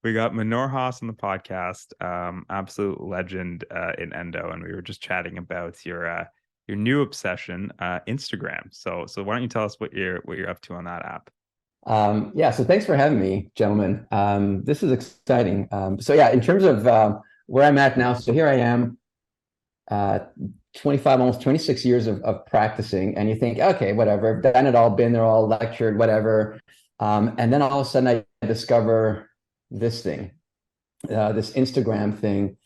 We got Manor Haas on the podcast, absolute legend in endo, and we were just chatting about your new obsession, Instagram. So why don't you tell us what you're up to on that app? Yeah, so thanks for having me, gentlemen. This is exciting. So yeah, in terms of where I'm at now, so here I am, uh, 25, almost 26 years of practicing, and you think, okay, whatever, I've done it all, been there all, lectured, whatever. And then all of a sudden I discover this thing, this Instagram thing,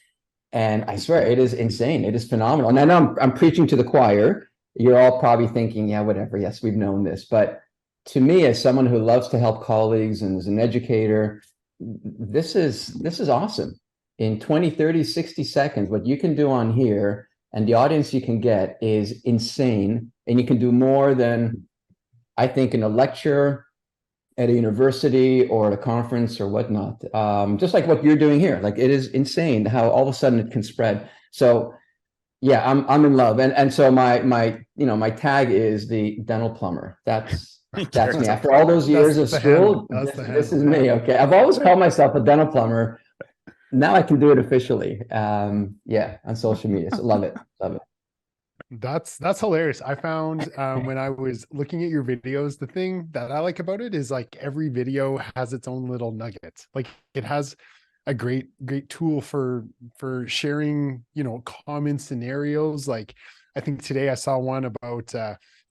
and I swear it is insane. It is phenomenal. And I know I'm preaching to the choir. You're all probably thinking, yeah, whatever. Yes, we've known this. But to me, as someone who loves to help colleagues and as an educator, this is awesome. In 20, 30, 60 seconds, what you can do on here and the audience you can get is insane. And you can do more than I think in a lecture at a university or at a conference or whatnot. Just like what you're doing here. Like it is insane how all of a sudden it can spread. So yeah, I'm in love. And so my tag is the dental plumber. That's me. After all those That's years of the handle. school, That's this, the this handle. is Yeah. me. Okay. I've always called myself a dental plumber. Now I can do it officially. Yeah, on social media. So love it. Love it. That's hilarious. I found when I was looking at your videos, the thing that I like about it is like every video has its own little nugget. Like it has a great tool for sharing, common scenarios. Like I think today I saw one about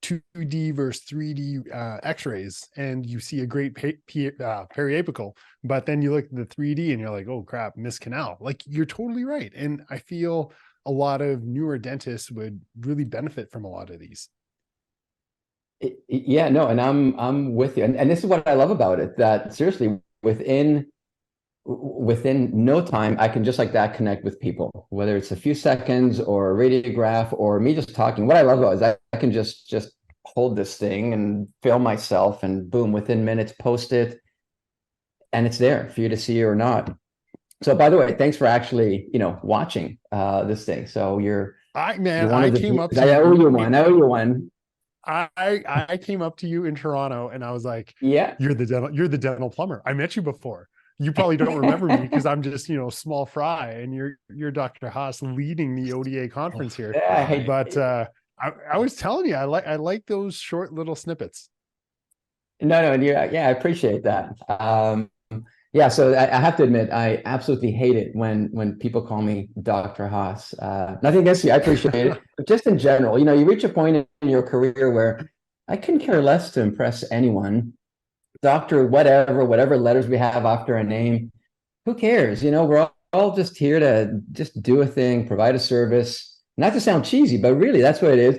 2D versus 3D x-rays, and you see a great periapical, but then you look at the 3D and you're like, oh crap, missed canal. Like you're totally right. And I feel a lot of newer dentists would really benefit from a lot of these. Yeah, no, and I'm with you. And this is what I love about it, that seriously, within no time, I can just like that connect with people, whether it's a few seconds or a radiograph or me just talking. What I love about it is I can just hold this thing and film myself and boom, within minutes, post it, and it's there for you to see or not. So by the way, thanks for actually, watching this thing. So you're one I of the came viewers. up to I owe you. you one. I owe you one. I came up to you in Toronto and I was like, Yeah. you're the dental plumber. I met you before. You probably don't remember me because I'm just, small fry, and you're Dr. Haas leading the ODA conference here. Yeah, hey, But I was telling you, I like those short little snippets. no, yeah, I appreciate that. Yeah, so I have to admit, I absolutely hate it when people call me Dr. Haas. Nothing against you, I appreciate it, but just in general, you reach a point in your career where I couldn't care less to impress anyone. Doctor, whatever letters we have after a name, who cares? We're all just here to just do a thing, provide a service. Not to sound cheesy, but really that's what it is.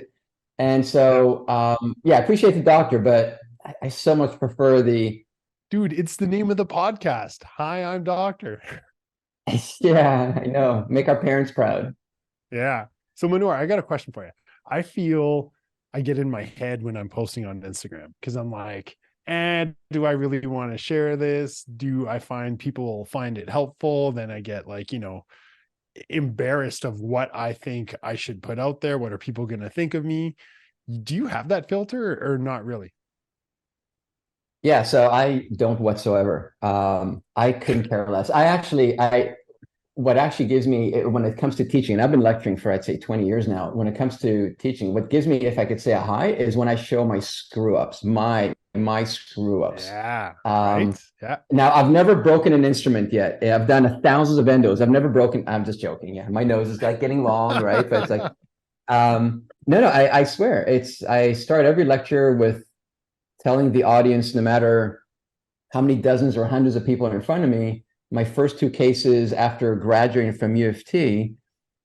And Yeah. so, yeah, I appreciate the doctor, but I so much prefer the Dude, it's the name of the podcast. Hi, I'm Doctor. yeah, I know. Make our parents proud. Yeah. So Manor, I got a question for you. I feel I get in my head when I'm posting on Instagram because I'm like, do I really want to share this? Do I find people find it helpful? Then I get like, embarrassed of what I think I should put out there. What are people going to think of me? Do you have that filter or not really? Yeah, so I don't whatsoever. I couldn't care less. I what actually gives me when it comes to teaching, and I've been lecturing for I'd say 20 years now. When it comes to teaching, what gives me, if I could say a high, is when I show my screw ups, my screw ups. Yeah. Right. Um, Yeah. Now I've never broken an instrument yet. I've done thousands of endos. I've never broken. I'm just joking. Yeah, my nose is like getting long, right? But it's like, no, I swear, I start every lecture with telling the audience, no matter how many dozens or hundreds of people are in front of me, my first two cases after graduating from U of T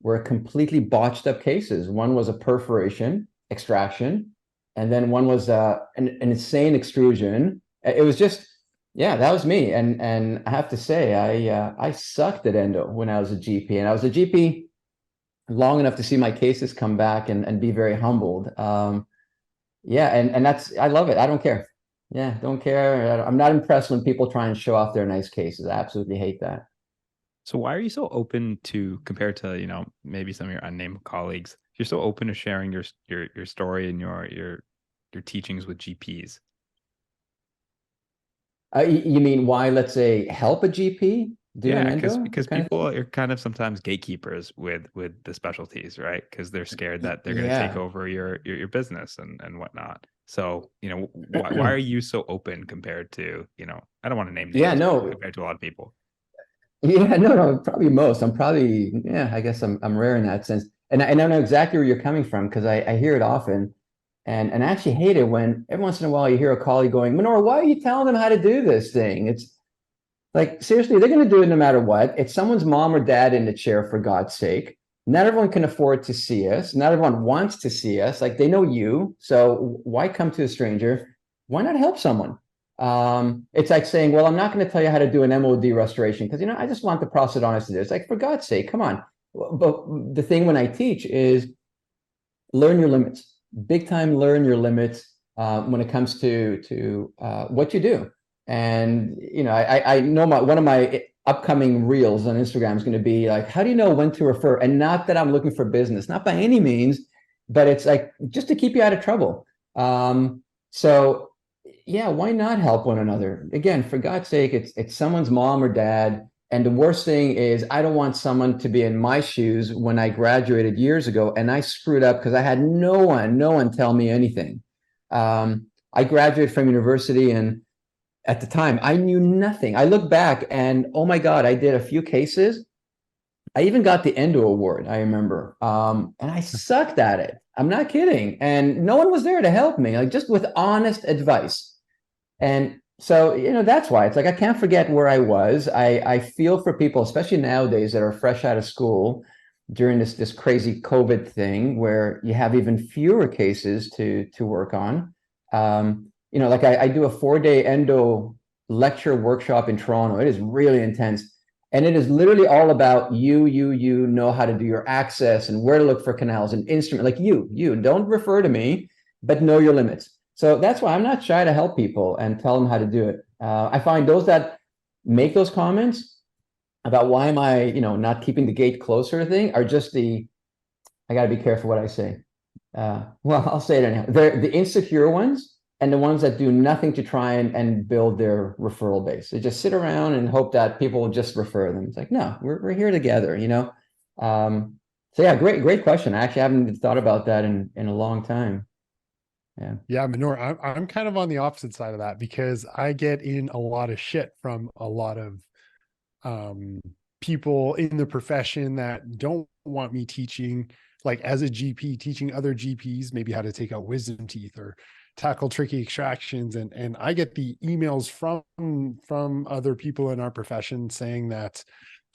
were completely botched up cases. One was a perforation extraction, and then one was an insane extrusion. It was just, yeah, that was me. And I have to say, I sucked at endo when I was a GP, and I was a GP long enough to see my cases come back and be very humbled. Yeah, and that's I love it. I don't care. Yeah, don't care. I'm not impressed when people try and show off their nice cases. I absolutely hate that. So why are you so open to, compared to, maybe some of your unnamed colleagues, you're so open to sharing your story and your teachings with GPs? You mean why, let's say, help a GP do an Yeah, endo because kind of people thing? are kind of sometimes gatekeepers with the specialties, right? Because they're scared that they're going to take Yeah. over your business and whatnot. So, why are you so open compared to, I don't want to name Yeah, names, but no. compared to a lot of people? Yeah, no, probably most. I'm probably, yeah, I guess I'm rare in that sense. And I know exactly where you're coming from because I hear it often. And I actually hate it when every once in a while you hear a colleague going, Manor, why are you telling them how to do this thing? It's like, seriously, they're going to do it no matter what. It's someone's mom or dad in the chair, for God's sake. Not everyone can afford to see us. Not everyone wants to see us. Like, they know you. So why come to a stranger? Why not help someone? It's like saying, well, I'm not going to tell you how to do an MOD restoration because, I just want the prosthodontist to do it. It's like, for God's sake, come on. But the thing when I teach is learn your limits. Big time learn your limits when it comes to what you do. And I know one of my upcoming reels on Instagram is going to be like, how do you know when to refer? And not that I'm looking for business, not by any means, but it's like just to keep you out of trouble. So yeah, why not help one another? Again, for God's sake, it's someone's mom or dad. And the worst thing is, I don't want someone to be in my shoes when I graduated years ago and I screwed up because I had no one tell me anything. I graduated from university, and at the time, I knew nothing. I look back and, oh my God, I did a few cases. I even got the Endo Award, I remember. And I sucked at it. I'm not kidding. And no one was there to help me, like just with honest advice. And so, that's why it's like I can't forget where I was. I feel for people, especially nowadays, that are fresh out of school during this crazy COVID thing where you have even fewer cases to work on. Like I do a 4-day endo lecture workshop in Toronto. It is really intense. And it is literally all about you know how to do your access and where to look for canals and instrument. Like you don't refer to me, but know your limits. So that's why I'm not shy to help people and tell them how to do it. I find those that make those comments about why am I, not keeping the gate closer thing are just I got to be careful what I say. Well, I'll say it anyhow. They're the insecure ones and the ones that do nothing to try and build their referral base. They just sit around and hope that people will just refer them. It's like, no, we're here together, So yeah, great question. I actually haven't thought about that in a long time. Yeah. Yeah, Manor, I'm kind of on the opposite side of that because I get in a lot of shit from a lot of people in the profession that don't want me teaching, like as a GP, teaching other GPs maybe how to take out wisdom teeth or tackle tricky extractions. And I get the emails from other people in our profession saying that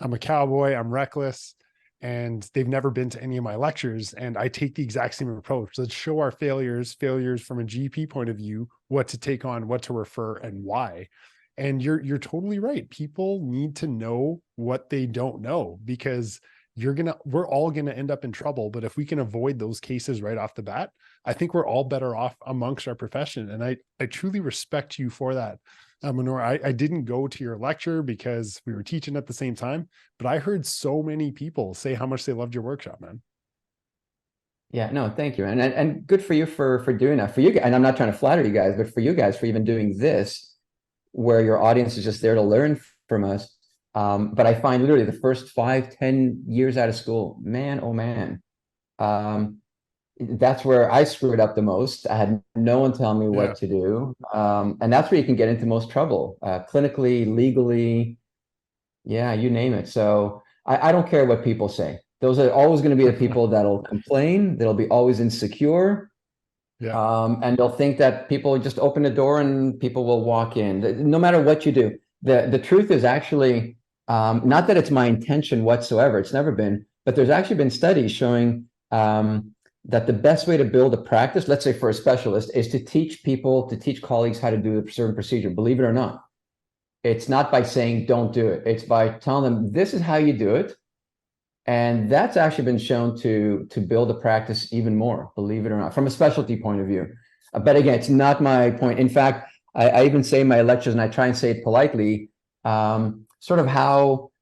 I'm a cowboy, I'm reckless, and they've never been to any of my lectures. And I take the exact same approach. Let's show our failures from a GP point of view, what to take on, what to refer, and why. And you're totally right. People need to know what they don't know because we're all gonna end up in trouble. But if we can avoid those cases right off the bat, I think we're all better off amongst our profession. And I truly respect you for that. Manor, I didn't go to your lecture because we were teaching at the same time, but I heard so many people say how much they loved your workshop, man. Yeah, no, thank you. And good for you for doing that. For you, and I'm not trying to flatter you guys, but for you guys for even doing this, where your audience is just there to learn from us. But I find literally the first 5-10 years out of school, man, oh man, that's where I screwed up the most. I had no one tell me what Yeah. to do. And that's where you can get into most trouble, clinically, legally, yeah, you name it. So I don't care what people say. Those are always going to be the people that'll complain. They'll be always insecure. Yeah. And they'll think that people just open the door and people will walk in, no matter what you do. The truth is actually not that it's my intention whatsoever. It's never been, but there's actually been studies showing that the best way to build a practice, let's say for a specialist, is to teach colleagues how to do a certain procedure, believe it or not. It's not by saying don't do it. It's by telling them this is how you do it. And that's actually been shown to build a practice even more, believe it or not, from a specialty point of view. But again, it's not my point. In fact, I even say in my lectures, and I try and say it politely, sort of how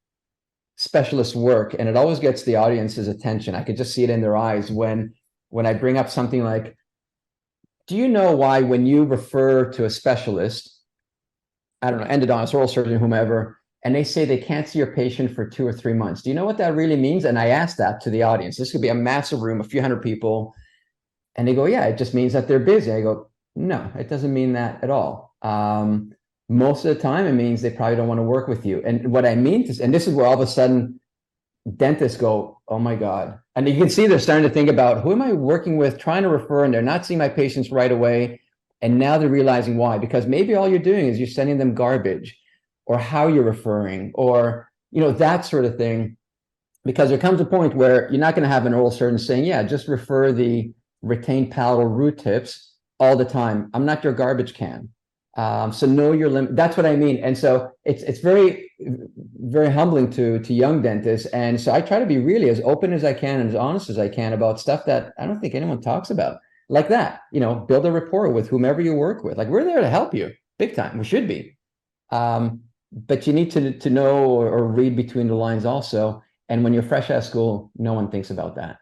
specialists work, and it always gets the audience's attention. I could just see it in their eyes when I bring up something like, do you know why when you refer to a specialist, I don't know, endodontist, oral surgeon, whomever, and they say they can't see your patient for 2 or 3 months. Do you know what that really means? And I asked that to the audience. This could be a massive room, a few hundred people. And they go, yeah, it just means that they're busy. I go, no, it doesn't mean that at all. Most of the time, it means they probably don't want to work with you. And what I mean to, and this is where all of a sudden dentists go, oh my God. And you can see they're starting to think about, who am I working with, trying to refer, and they're not seeing my patients right away. And now they're realizing why, because maybe all you're doing is you're sending them garbage, or how you're referring, or, that sort of thing. Because there comes a point where you're not going to have an oral surgeon saying, yeah, just refer the retained palatal root tips all the time. I'm not your garbage can. So know your limit. That's what I mean. And so it's very, very humbling to young dentists. And so I try to be really as open as I can and as honest as I can about stuff that I don't think anyone talks about, like that. Build a rapport with whomever you work with. Like, we're there to help you big time. We should be. But you need to know or read between the lines also. And when you're fresh out of school, no one thinks about that.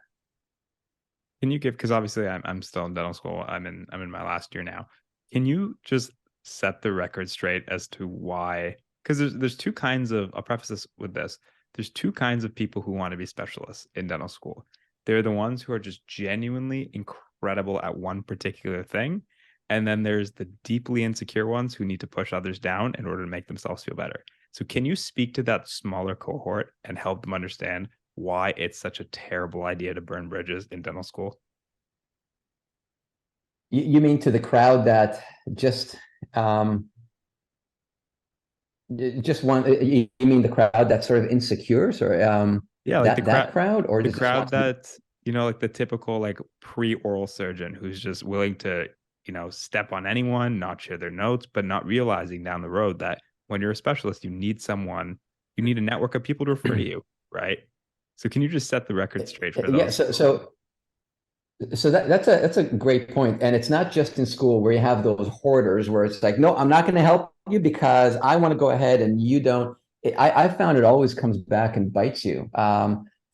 Can you give, because obviously I'm still in dental school. I'm in my last year now. Can you just set the record straight as to why? Because there's two kinds of, I'll preface this with this. There's two kinds of people who want to be specialists in dental school. They're the ones who are just genuinely incredible at one particular thing. And then there's the deeply insecure ones who need to push others down in order to make themselves feel better. So can you speak to that smaller cohort and help them understand why it's such a terrible idea to burn bridges in dental school? You mean to the crowd that just want, you mean the crowd that's sort of insecure, or yeah, like that crowd, or the crowd that, like the typical like pre-oral surgeon who's just willing to, step on anyone, not share their notes, but not realizing down the road that when you're a specialist, you need a network of people to refer to you, right? So can you just set the record straight for those? Yeah, so that's a great point. And it's not just in school where you have those hoarders where it's like, no, I'm not going to help you because I want to go ahead and you don't. I found it always comes back and bites you.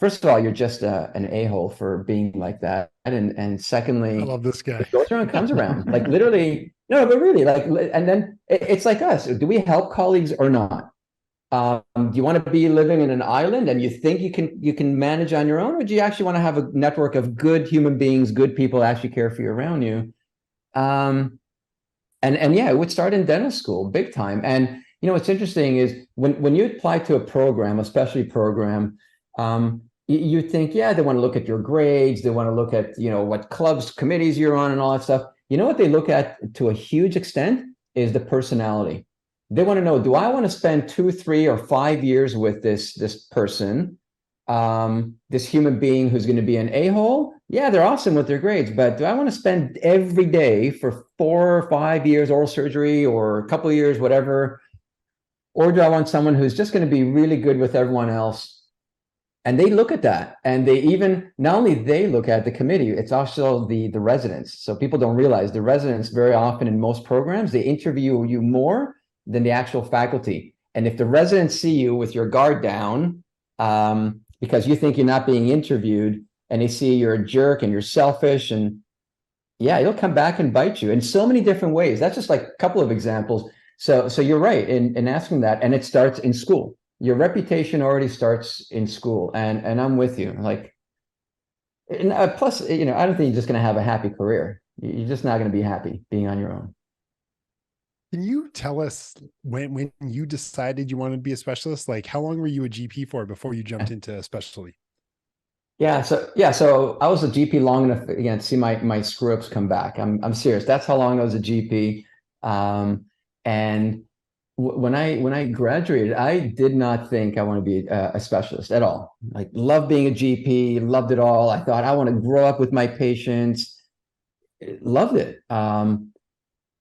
First of all, you're just an a-hole for being like that. And secondly, I love this guy. It goes around, comes around. Like, literally, no, but really, like, and then it's like us. Do we help colleagues or not? Do you want to be living in an island and you think you can manage on your own, or do you actually want to have a network of good human beings, good people actually care for you around you? And yeah, it would start in dental school, big time. And what's interesting is when you apply to a program, a specialty program, you think, yeah, they want to look at your grades, they want to look at what clubs, committees you're on, and all that stuff. What they look at to a huge extent is the personality. They want to know, do I want to spend 2, 3, or 5 years with this person, this human being who's going to be an a-hole? Yeah, they're awesome with their grades, but do I want to spend every day for 4 or 5 years oral surgery, or a couple of years, whatever? Or do I want someone who's just going to be really good with everyone else? And they look at that, and not only they look at the committee, it's also the residents. So people don't realize the residents very often in most programs, they interview you more than the actual faculty. And if the residents see you with your guard down, because you think you're not being interviewed, and they see you're a jerk and you're selfish, and yeah, it'll come back and bite you in so many different ways. That's just like a couple of examples. So you're right in asking that, and it starts in school. Your reputation already starts in school, and I'm with you. Like, and plus, I don't think you're just going to have a happy career. You're just not going to be happy being on your own. Can you tell us when you decided you wanted to be a specialist? Like, how long were you a GP for before you jumped into a specialty? Yeah, so I was a GP long enough again to see my screw ups come back. I'm serious. That's how long I was a GP. And when I graduated, I did not think I want to be a specialist at all. Like, loved being a GP, loved it all. I thought I want to grow up with my patients, loved it.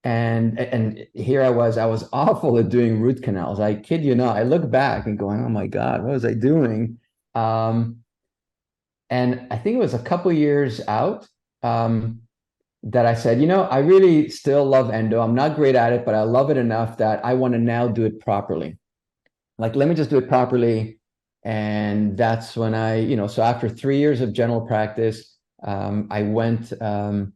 And here I was awful at doing root canals. I kid you not. I look back and going, oh my God, what was I doing? And I think it was a couple years out that I said, I really still love endo. I'm not great at it, but I love it enough that I want to now do it properly. Like, let me just do it properly. And that's when so after 3 years of general practice, I went to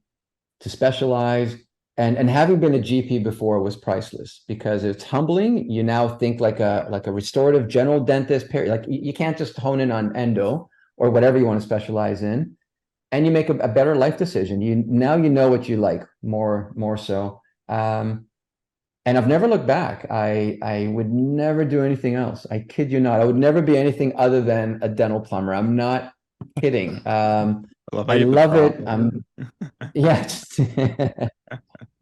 specialize. And having been a GP before was priceless because it's humbling. You now think like a restorative general dentist. Like you can't just hone in on endo or whatever you want to specialize in, and you make a better life decision. You know what you like more so. And I've never looked back. I would never do anything else. I kid you not. I would never be anything other than a dental plumber. I'm not kidding. I love how I you have the love prop. it. Yeah.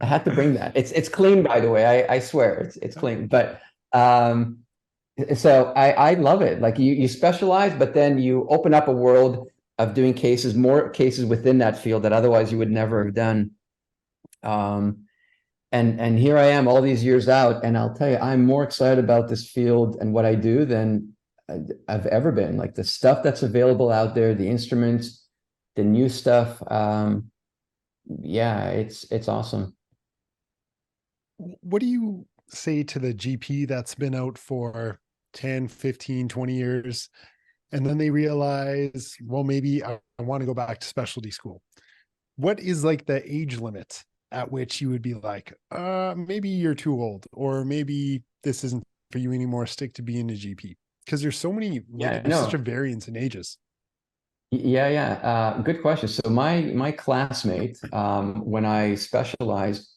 I had to bring that. It's clean, by the way. I swear it's clean. But so I love it. Like you specialize, but then you open up a world of doing cases, more cases within that field that otherwise you would never have done. And here I am all these years out, and I'll tell you, I'm more excited about this field and what I do than I've ever been. Like the stuff that's available out there, the instruments, the new stuff. Yeah, it's awesome. What do you say to the GP that's been out for 10, 15, 20 years, and then they realize, well, maybe I want to go back to specialty school? What is like the age limit at which you would be like, maybe you're too old, or maybe this isn't for you anymore, stick to being a GP? Because there's so many, Yeah, there's such a no. variance in ages. Yeah. Good question. So my classmate, when I specialized,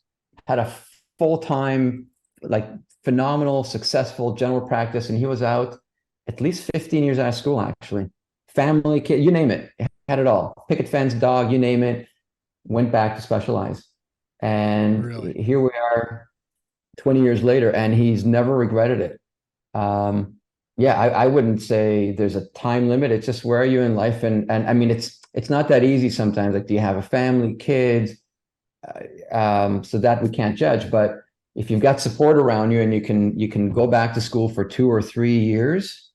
had a full-time, like phenomenal, successful general practice, and he was out at least 15 years out of school, actually. Family, kid, you name it, had it all. Picket fence, dog, you name it, went back to specialize. And Really? here we are 20 years later, and he's never regretted it. Yeah, I wouldn't say there's a time limit. It's just where are you in life, and I mean it's not that easy sometimes. Like, do you have a family, kids? So that we can't judge. But if you've got support around you and you can go back to school for 2 or 3 years,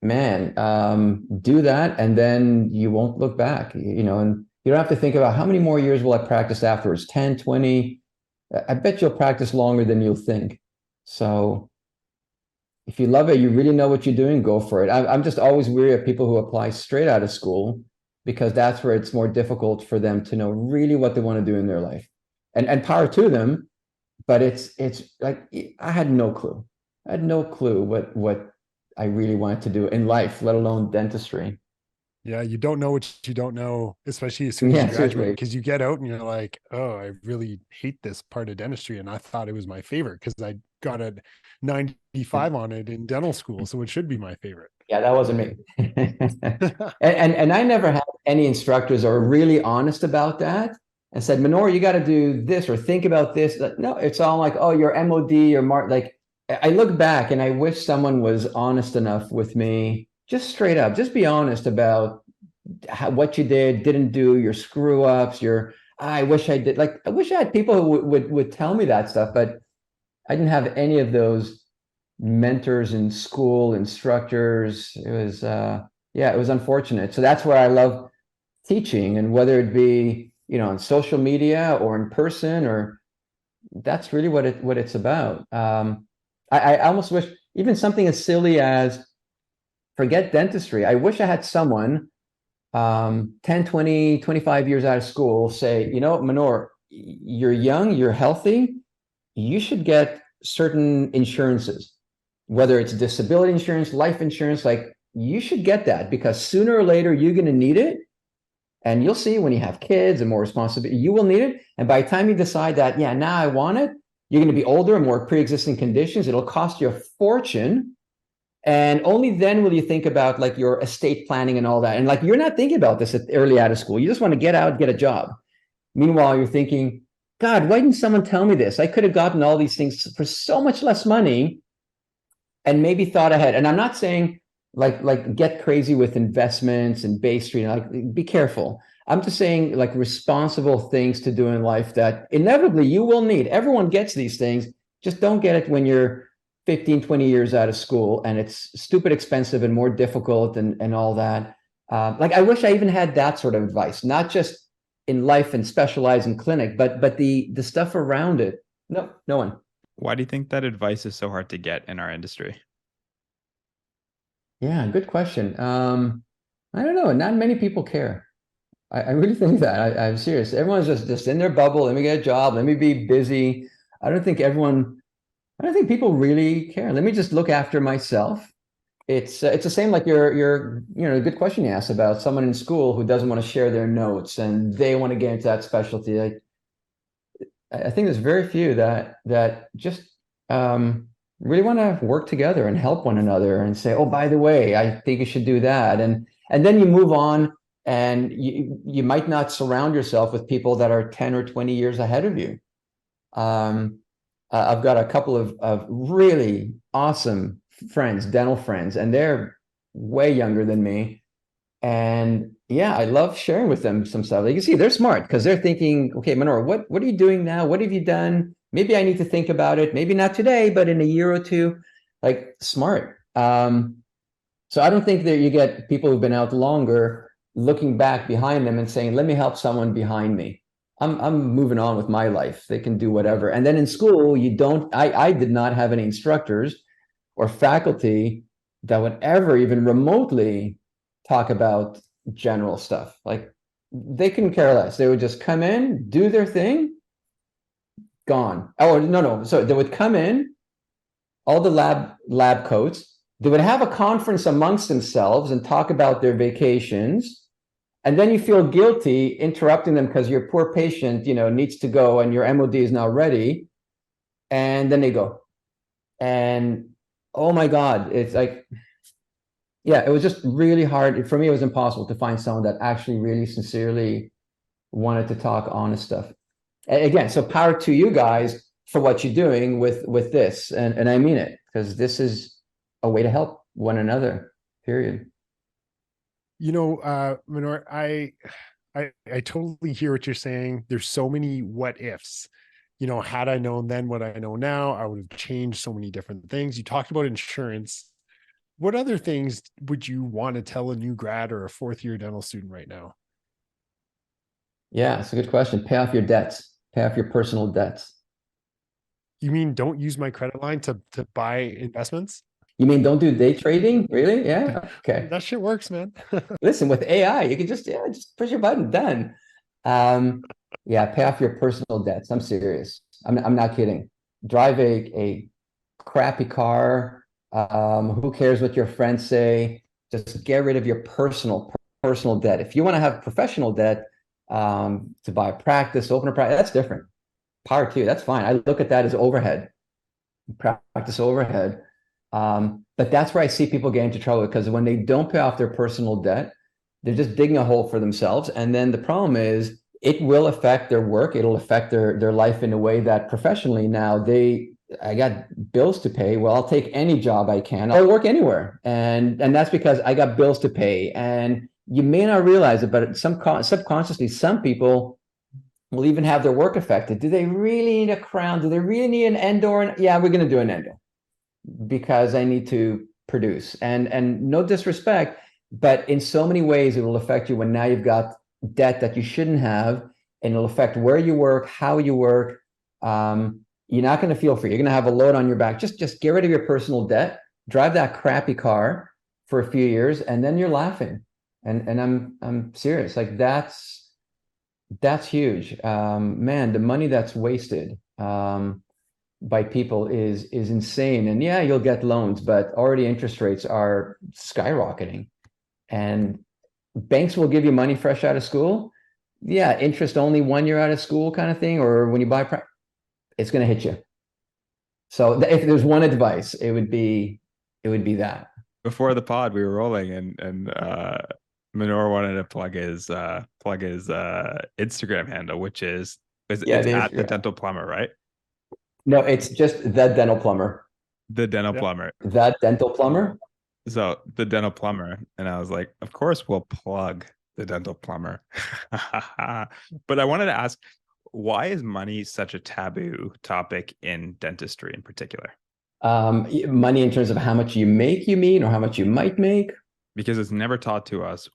man, do that, and then you won't look back. And you don't have to think about how many more years will I practice afterwards. 10, 20. I bet you'll practice longer than you'll think. So if you love it, you really know what you're doing, go for it. I'm just always weary of people who apply straight out of school because that's where it's more difficult for them to know really what they want to do in their life. And power to them, but it's like I had no clue. I had no clue what I really wanted to do in life, let alone dentistry. Yeah, you don't know what you don't know, especially as soon as you Yeah, graduate, seriously. because you get out and you're like, oh, I really hate this part of dentistry. And I thought it was my favorite because I got a 95 on it in dental school. So it should be my favorite. Yeah, that wasn't me. And I never had any instructors that were really honest about that and said, Manor, you got to do this or think about this. No, it's all like, oh, your MOD or Mark. Like I look back and I wish someone was honest enough with me, just straight up, just be honest about what you didn't do, your screw ups, I wish I did. Like I wish I had people who would tell me that stuff, but I didn't have any of those mentors in school, instructors. It was yeah, it was unfortunate. So that's where I love teaching, and whether it be on social media or in person, or that's really what it's about. I almost wish even something as silly as forget dentistry. I wish I had someone 10, 20, 25 years out of school say, Manor, you're young, you're healthy, you should get certain insurances, whether it's disability insurance, life insurance. Like you should get that because sooner or later you're going to need it. And you'll see when you have kids and more responsibility, you will need it. And by the time you decide that, yeah, now I want it, you're going to be older and more pre-existing conditions. It'll cost you a fortune. And only then will you think about like your estate planning and all that. And like you're not thinking about this early out of school. You just want to get out, get a job. Meanwhile, you're thinking, God, why didn't someone tell me this? I could have gotten all these things for so much less money and maybe thought ahead. And I'm not saying like get crazy with investments and Bay Street. Like be careful. I'm just saying like responsible things to do in life that inevitably you will need. Everyone gets these things. Just don't get it when you're 15, 20 years out of school and it's stupid expensive and more difficult and all that. Like I wish I even had that sort of advice, not just in life and specialize in clinic, but the stuff around it. No one. Why do you think that advice is so hard to get in our industry? Yeah, good question. I don't know. Not many people care. I really think that. I'm serious. Everyone's just in their bubble. Let me get a job. Let me be busy. I don't think everyone, I don't think people really care. Let me just look after myself. It's the same like a good question you asked about someone in school who doesn't want to share their notes and they want to get into that specialty. Like, I think there's very few that just really want to work together and help one another and say, oh, by the way, I think you should do that. And then you move on and you might not surround yourself with people that are 10 or 20 years ahead of you. I've got a couple of really awesome friends, dental friends, and they're way younger than me. And yeah, I love sharing with them some stuff. You can see they're smart because they're thinking, okay, Manor, what are you doing now? What have you done? Maybe I need to think about it. Maybe not today, but in a year or two. Like smart. So I don't think that you get people who've been out longer looking back behind them and saying, let me help someone behind me. I'm moving on with my life. They can do whatever. And then in school, I did not have any instructors or faculty that would ever even remotely talk about general stuff. Like they couldn't care less. They would just come in, do their thing, gone. Oh, no. So they would come in, all the lab coats. They would have a conference amongst themselves and talk about their vacations. And then you feel guilty interrupting them because your poor patient, needs to go and your MOD is now ready. And then they go. And oh my God, it's like, yeah, it was just really hard. For me, it was impossible to find someone that actually really sincerely wanted to talk honest stuff. Again, so power to you guys for what you're doing with this. And I mean it, because this is a way to help one another, period. Manor, I totally hear what you're saying. There's so many what ifs. Had I known then what I know now, I would have changed so many different things. You talked about insurance. What other things would you want to tell a new grad or a fourth year dental student right now? Yeah, it's a good question. Pay off your debts, pay off your personal debts. You mean don't use my credit line to buy investments? You mean don't do day trading? Really? Yeah. Okay. That shit works, man. Listen, with AI, you can just push your button, done. Yeah, pay off your personal debts. I'm serious. I'm not kidding. Drive a crappy car. Who cares what your friends say? Just get rid of your personal debt. If you want to have professional debt, to buy a practice, open a practice, that's different. Power to you. That's fine. I look at that as overhead, practice overhead. But that's where I see people get into trouble because when they don't pay off their personal debt, they're just digging a hole for themselves. And then the problem is it will affect their work. It'll affect their life in a way that professionally now I got bills to pay. Well, I'll take any job I can. I'll work anywhere. And that's because I got bills to pay. And you may not realize it, but subconsciously, some people will even have their work affected. Do they really need a crown? Do they really need an endo? Yeah, we're going to do an endo because I need to produce. And no disrespect, but in so many ways, it will affect you when now you've got debt that you shouldn't have, and it'll affect where you work, how you work. You're not going to feel free. You're going to have a load on your back. Just get rid of your personal debt, drive that crappy car for a few years, and then you're laughing. And I'm serious. Like that's huge. Man, the money that's wasted by people is insane. And yeah, you'll get loans, but already interest rates are skyrocketing. And banks will give you money fresh out of school. Yeah, interest only 1 year out of school kind of thing, or when you buy it's going to hit you. So if there's one advice, it would be that. Before the pod, we were rolling, and Manor wanted to plug his Instagram handle, which is at the Dental Plumber, right? No, it's just the Dental Plumber. The Dental Plumber. The Dental Plumber. So the Dental Plumber, and I was like, of course we'll plug the Dental Plumber. But I wanted to ask, why is money such a taboo topic in dentistry in particular? Money in terms of how much you make, you mean, or how much you might make? Because it's never taught to us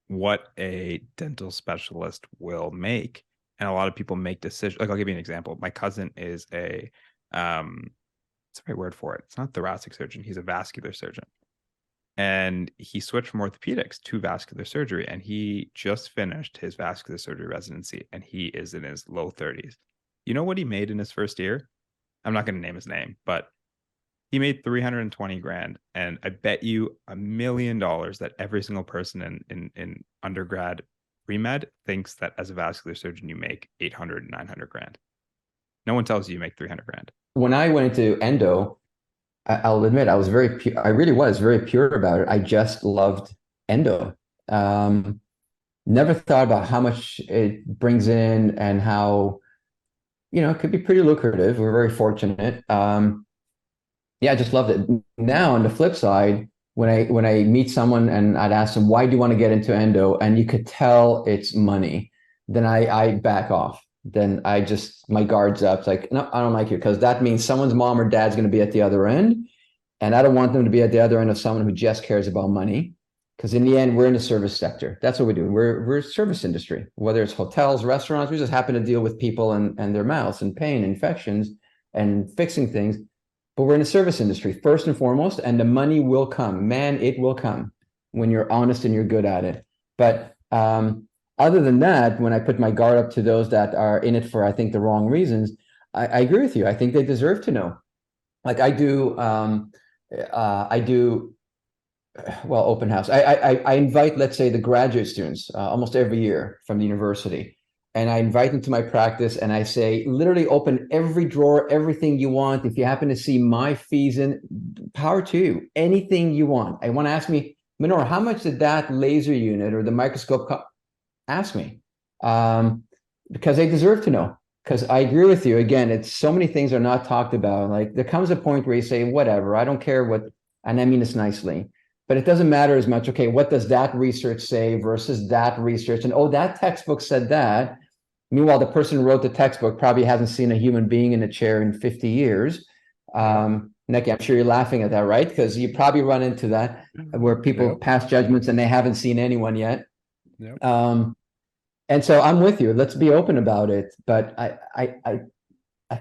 what a dental specialist will make. And a lot of people make decisions. Like, I'll give you an example. My cousin is what's the right word for it? It's not thoracic surgeon. He's a vascular surgeon. and he switched from orthopedics to vascular surgery, and he just finished his vascular surgery residency, and he is in his low 30s. You know what he made in his first year? I'm not going to name his name, but he made 320 grand. And I bet you $1 million that every single person in undergrad pre-med thinks that as a vascular surgeon, you make 800, 900 grand. No one tells you make 300 grand. When I went into endo, I'll admit I was very pure. I really was very pure about it. I just loved endo. Never thought about how much it brings in and how, it could be pretty lucrative. We're very fortunate. Yeah, I just loved it. Now, on the flip side, when I meet someone and I'd ask them, why do you want to get into endo? And you could tell it's money, then I back off. Then my guard's up. It's like, no, I don't like you, because that means someone's mom or dad's going to be at the other end. And I don't want them to be at the other end of someone who just cares about money. Because in the end, we're in the service sector. That's what we do. We're a service industry, whether it's hotels, restaurants. We just happen to deal with people and their mouths and pain, infections, and fixing things. But we're in the service industry first and foremost, and the money will come. Man, it will come when you're honest and you're good at it. But other than that, when I put my guard up to those that are in it for, I think, the wrong reasons, I agree with you. I think they deserve to know. Like I do, well, open house. I invite, let's say, the graduate students almost every year from the university. And I invite them to my practice and I say, literally open every drawer, everything you want. If you happen to see my fees in, power to you, anything you want. I want to ask me, Manor, how much did that laser unit or the microscope cost? Ask me, because they deserve to know. Because I agree with you. Again, it's so many things are not talked about. Like there comes a point where you say, whatever, I don't care what, and I mean this nicely, but it doesn't matter as much. Okay, what does that research say versus that research? And oh, that textbook said that. Meanwhile, the person who wrote the textbook probably hasn't seen a human being in a chair in 50 years. Nick, I'm sure you're laughing at that, right? Because you probably run into that where people pass judgments and they haven't seen anyone yet. Yep. And so I'm with you. Let's be open about it. But I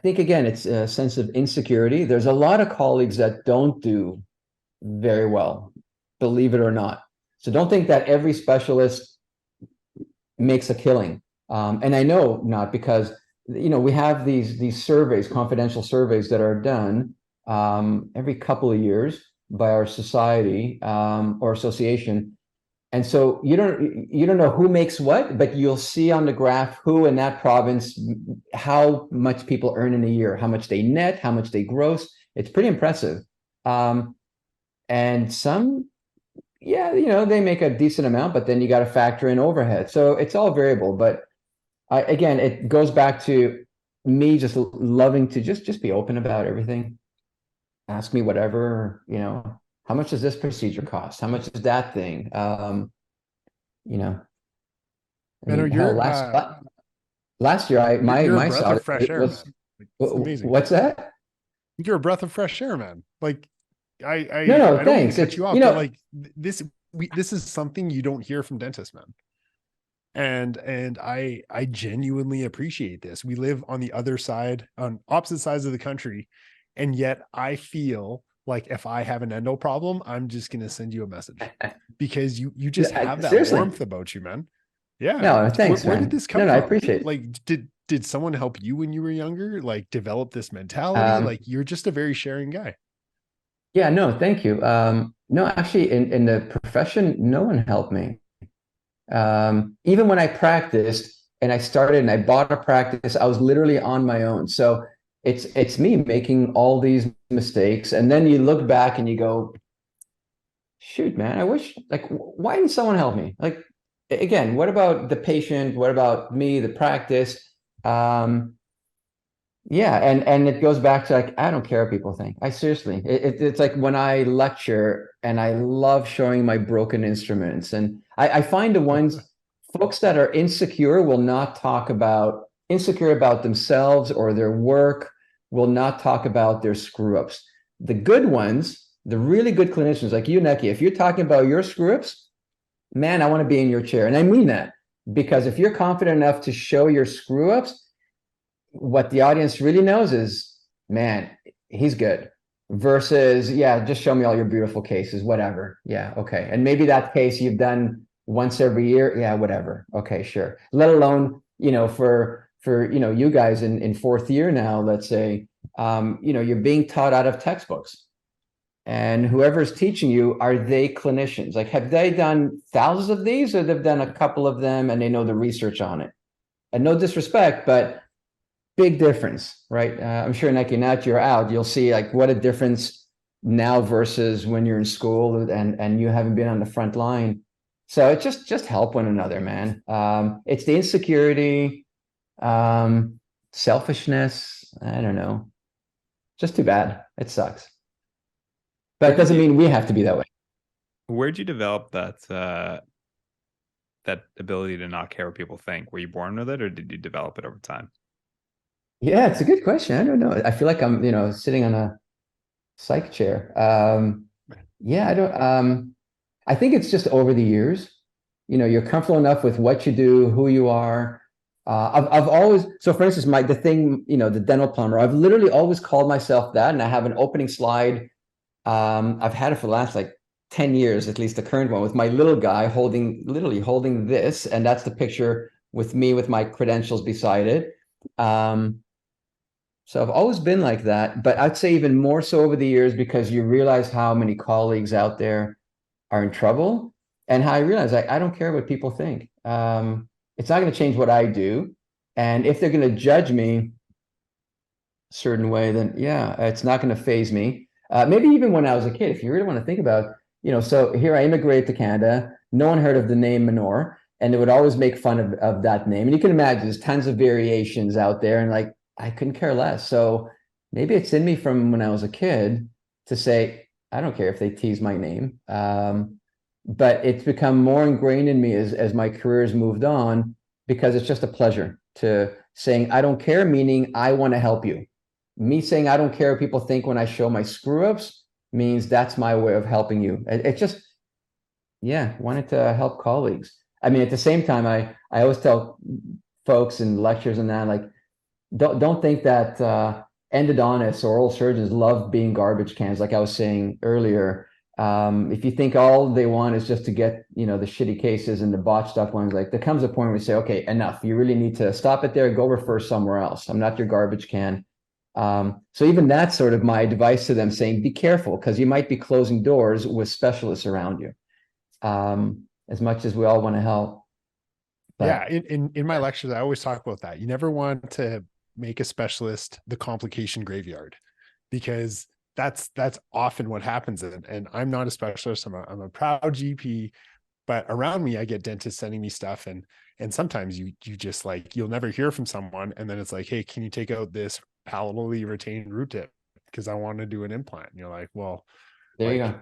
think, again, it's a sense of insecurity. There's a lot of colleagues that don't do very well, believe it or not. So don't think that every specialist makes a killing. And I know not, because, we have these surveys, confidential surveys that are done every couple of years by our society or association. And so you don't know who makes what, but you'll see on the graph who in that province, how much people earn in a year, how much they net, how much they gross. It's pretty impressive. And some, they make a decent amount, but then you got to factor in overhead. So it's all variable. But again, it goes back to me just loving to just be open about everything. Ask me whatever, how much does this procedure cost? How much is that thing? Last year, my breath of fresh air, man. It's amazing. What's that? You're a breath of fresh air, man. Like I no, I thanks. Don't cut you off, but like this is something you don't hear from dentists, man. And I genuinely appreciate this. We live on the other side, on opposite sides of the country, and yet I feel like if I have an endo problem, I'm just going to send you a message because you just have that seriously. warmth about you, man. Yeah. No, thanks. Where did this come from? I appreciate it. Like, did someone help you when you were younger? Like develop this mentality? Like you're just a very sharing guy. Yeah, no, thank you. No, actually in the profession, no one helped me. Even when I practiced and I started and I bought a practice, I was literally on my own. So it's me making all these mistakes. And then you look back and you go, shoot, man, I wish, like, why didn't someone help me? Like, again, what about the patient? What about me, the practice? Yeah. And it goes back to, like, I don't care what people think. I seriously, it's like when I lecture and I love showing my broken instruments, and I find the ones folks that are insecure will not talk about insecure about themselves or their work, will not talk about their screw ups. The good ones, the really good clinicians like you, Neki, if you're talking about your screw ups, man, I want to be in your chair. And I mean that, because if you're confident enough to show your screw ups, what the audience really knows is, man, he's good. versus, yeah, just show me all your beautiful cases, whatever. Yeah, okay. And maybe that case you've done once every year. Yeah, whatever. Okay, sure. Let alone, for you guys in fourth year now, let's say, you're being taught out of textbooks. And whoever's teaching you, are they clinicians? Like, have they done thousands of these, or they've done a couple of them and they know the research on it? And no disrespect, but big difference, right? I'm sure, Nike, now that you're out, you'll see like what a difference now versus when you're in school and you haven't been on the front line. So it's just help one another, man. It's the insecurity, selfishness. I don't know. Just too bad. It sucks. But it doesn't mean we have to be that way. Where'd you develop that ability to not care what people think? Were you born with it, or did you develop it over time? Yeah, it's a good question. I don't know. I feel like I'm, sitting on a psych chair. Yeah, I don't. I think it's just over the years. You're comfortable enough with what you do, who you are. I've always, so for instance, the dental plumber, I've literally always called myself that, and I have an opening slide. I've had it for the last like 10 years, at least the current one, with my little guy literally holding this, and that's the picture with me with my credentials beside it. So I've always been like that, but I'd say even more so over the years, because you realize how many colleagues out there are in trouble, and how I realize I don't care what people think. It's not going to change what I do. And if they're going to judge me a certain way, then yeah, it's not going to faze me. Maybe even when I was a kid, if you really want to think about, so here I immigrated to Canada, no one heard of the name Manor, and they would always make fun of that name. And you can imagine there's tons of variations out there, and like, I couldn't care less. So maybe it's in me from when I was a kid to say, I don't care if they tease my name. But it's become more ingrained in me as my career has moved on, because it's just a pleasure to saying, I don't care, meaning I want to help you. Me saying, I don't care what people think when I show my screw ups, means that's my way of helping you. It just, yeah, wanted to help colleagues. I mean, at the same time, I always tell folks in lectures and that, like, don't think that endodontists or oral surgeons love being garbage cans, like I was saying earlier. If you think all they want is just to get, the shitty cases and the botched up ones, like there comes a point where we say, okay, enough. You really need to stop it there, go refer somewhere else. I'm not your garbage can. So even that's sort of my advice to them, saying, be careful, because you might be closing doors with specialists around you. As much as we all want to help. But, yeah, in my lectures, I always talk about that. You never want to make a specialist the complication graveyard, because that's often what happens. And I'm not a specialist. I'm a proud GP, but around me, I get dentists sending me stuff, and sometimes you just like, you'll never hear from someone, and then it's like, hey, can you take out this palatally retained root tip because I want to do an implant? And you're like, well, there you go.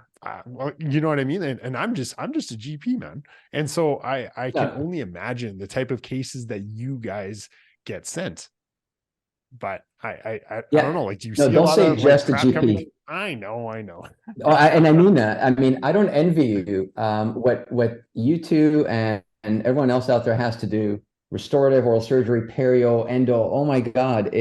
Well, you know what I mean? And I'm just a GP, man. And so I can only imagine the type of cases that you guys get sent. But I don't know. Like, do you see a lot of just a GP? I know. Oh, and I mean that. I mean, I don't envy you. What you two and everyone else out there has to do: restorative, oral surgery, perio, endo. Oh my God,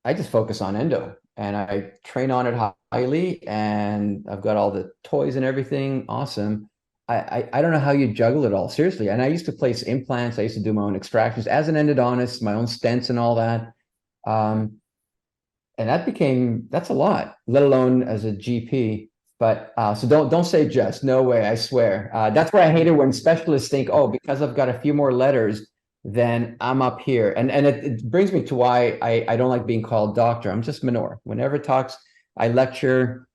I just focus on endo, and I train on it highly, and I've got all the toys and everything. Awesome. I don't know how you juggle it all, seriously. And I used to place implants. I used to do my own extractions as an endodontist, my own stents and all that. And that's a lot, let alone as a GP. But so don't say just, no way, I swear. That's where I hate it, when specialists think, oh, because I've got a few more letters, then I'm up here. And it brings me to why I don't like being called doctor. I'm just Manor. Whenever talks, I lecture,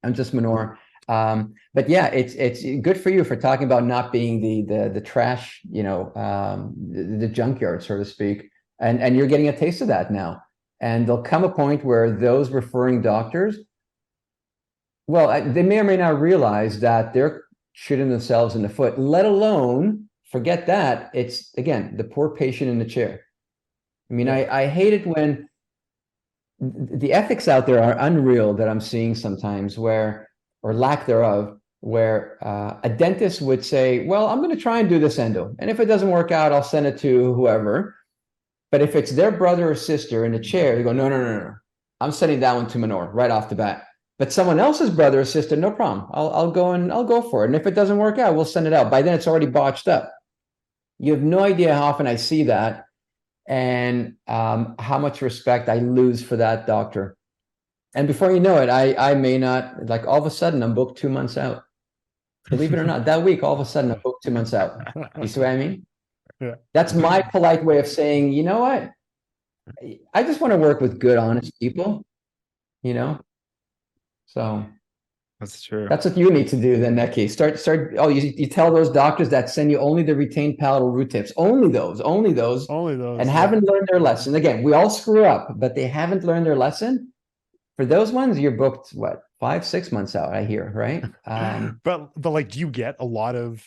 I'm just Manor. But yeah, it's good for you for talking about not being the trash, the junkyard, so to speak. And you're getting a taste of that now. And there'll come a point where those referring doctors, well, they may or may not realize that they're shooting themselves in the foot, let alone, forget that, it's, again, the poor patient in the chair. I mean, I hate it when the ethics out there are unreal that I'm seeing sometimes, where, or lack thereof, where a dentist would say, well, I'm going to try and do this endo, and if it doesn't work out, I'll send it to whoever. But if it's their brother or sister in the chair, they go, no. I'm sending that one to Manor right off the bat. But someone else's brother or sister, no problem. I'll go for it. And if it doesn't work out, we'll send it out. By then it's already botched up. You have no idea how often I see that and how much respect I lose for that doctor. And before you know it, I may not, like all of a sudden I'm booked 2 months out. Believe it or not, that week, all of a sudden I'm booked 2 months out. You see what I mean? Yeah. That's my polite way of saying, you know what? I just want to work with good, honest people, you know? So That's true. that's what you need to do then, Neki. You tell those doctors that send you only the retained palatal root tips, only those, Only those, and haven't learned their lesson. Again, we all screw up, but they haven't learned their lesson. For those ones, you're booked, what, 5-6 months out, I hear, right? But like, do you get a lot of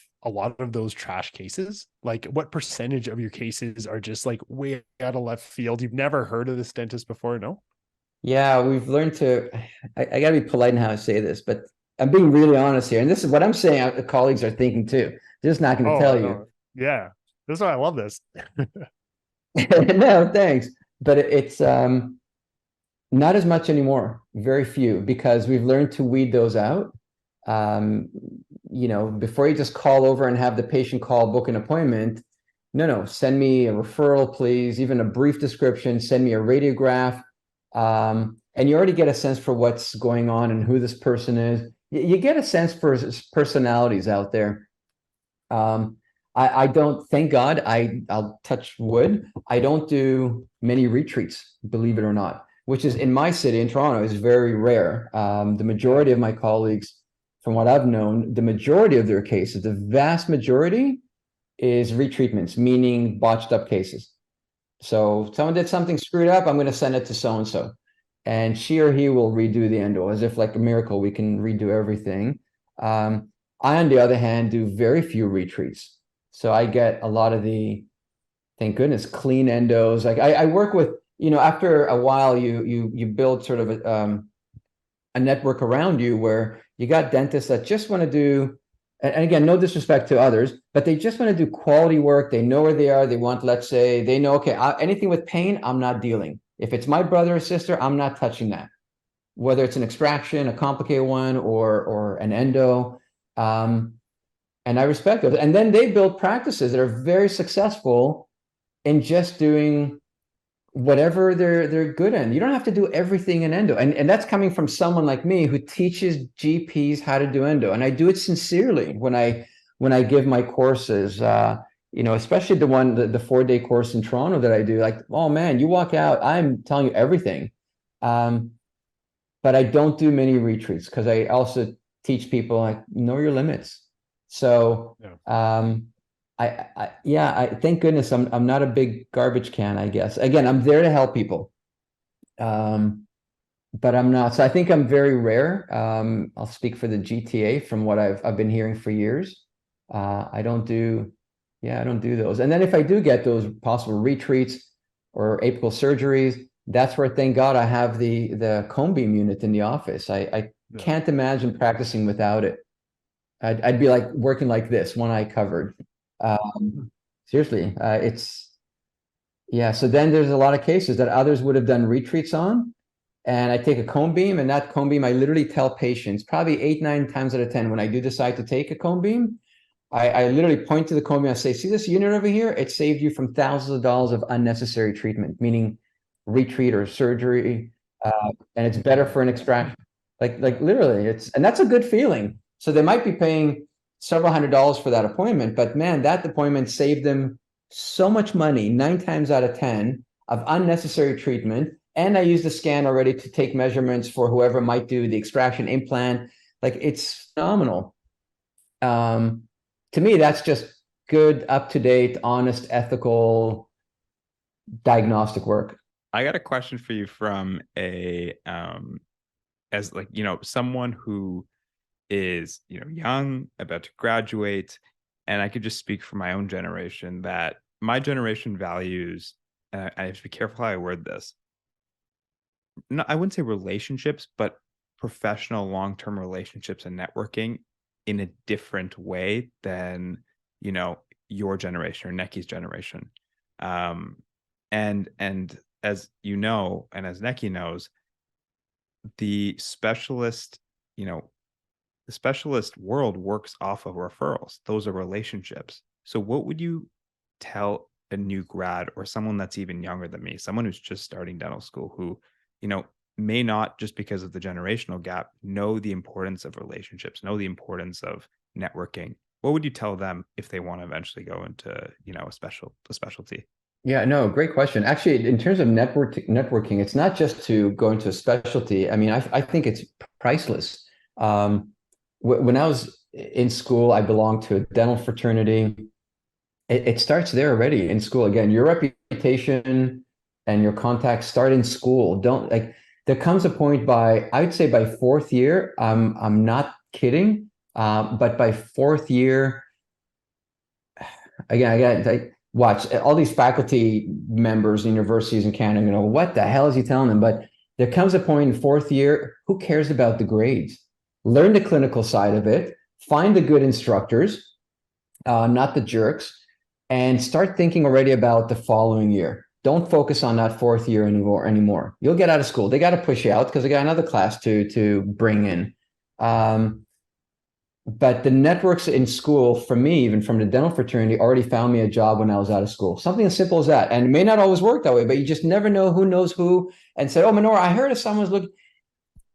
those trash cases? Like, what percentage of your cases are just like way out of left field? You've never heard of this dentist before, no? Yeah, we've learned to, I gotta be polite in how I say this, but I'm being really honest here. And this is what I'm saying, the colleagues are thinking too. They're just not going to tell you. Yeah, that's why I love this. No, thanks. But it's not as much anymore, very few, because we've learned to weed those out. Before you just call over and have the patient call, book an appointment, no, send me a referral, please, even a brief description, send me a radiograph. And you already get a sense for what's going on and who this person is. You get a sense for personalities out there. I don't, thank God, I'll touch wood. I don't do many retreats, believe it or not, which is in my city, in Toronto, is very rare. The majority of my colleagues, from what I've known, the majority of their cases, the vast majority is retreatments, meaning botched up cases. So someone did something screwed up, I'm going to send it to so-and-so. And she or he will redo the endo as if like a miracle, we can redo everything. I, on the other hand, do very few retreats. So I get a lot of the, thank goodness, clean endos. Like I work with, after a while, you build sort of a network around you where you got dentists that just want to do, and again, no disrespect to others, but they just want to do quality work. They know where they are. They want, let's say, they know, okay, anything with pain, I'm not dealing. If it's my brother or sister, I'm not touching that. Whether it's an extraction, a complicated one, or an endo. And I respect those. And then they build practices that are very successful in just doing whatever they're good in. You don't have to do everything in endo. And that's coming from someone like me who teaches GPs how to do endo. And I do it sincerely when I give my courses, especially the 4-day course in Toronto that I do. Like, oh man, you walk out, I'm telling you everything. But I don't do many retreats because I also teach people, like, know your limits. So I thank goodness I'm not a big garbage can, I guess. Again, I'm there to help people. But I'm not. So I think I'm very rare. I'll speak for the GTA from what I've been hearing for years. I don't do those. And then if I do get those possible retreats or apical surgeries, that's where, thank God, I have the cone beam unit in the office. I can't imagine practicing without it. I'd be like working like this, one eye covered. Seriously, so then there's a lot of cases that others would have done retreats on, and I take a cone beam, and that cone beam, I literally tell patients probably 8-9 times out of 10 when I do decide to take a cone beam, I literally point to the cone beam and say, see this unit over here? It saved you from thousands of dollars of unnecessary treatment, meaning retreat or surgery, and it's better for an extraction. Like literally, and that's a good feeling. So they might be paying several $100s for that appointment, but man, that appointment saved them so much money, 9 times out of 10 of unnecessary treatment. And I use the scan already to take measurements for whoever might do the extraction implant. Like, it's phenomenal. To me, that's just good, up-to-date, honest, ethical diagnostic work. I got a question for you from someone who is, young, about to graduate, and I could just speak for my own generation that my generation values, I have to be careful how I word this. No, I wouldn't say relationships, but professional long-term relationships and networking in a different way than, your generation or Neki's generation. And as you know, and as Neki knows, the specialist, the specialist world works off of referrals. Those are relationships. So what would you tell a new grad or someone that's even younger than me, someone who's just starting dental school who, you know, may not, just because of the generational gap, know the importance of relationships, know the importance of networking? What would you tell them if they want to eventually go into, a specialty? Yeah, no, great question. Actually, in terms of networking, it's not just to go into a specialty. I mean, I think it's priceless. When I was in school, I belonged to a dental fraternity. It starts there already in school. Again, your reputation and your contacts start in school. Don't like there comes a point I would say by fourth year, I'm not kidding. But by fourth year, again, I got watch all these faculty members in universities in Canada, what the hell is he telling them? But there comes a point in fourth year, who cares about the grades? Learn the clinical side of it, find the good instructors, not the jerks, and start thinking already about the following year. Don't focus on that fourth year anymore. You'll get out of school. They got to push you out because they got another class to bring in. But the networks in school, for me, even from the dental fraternity, already found me a job when I was out of school. Something as simple as that. And it may not always work that way, but you just never know who knows who, and said, oh, Manor, I heard of someone's looking.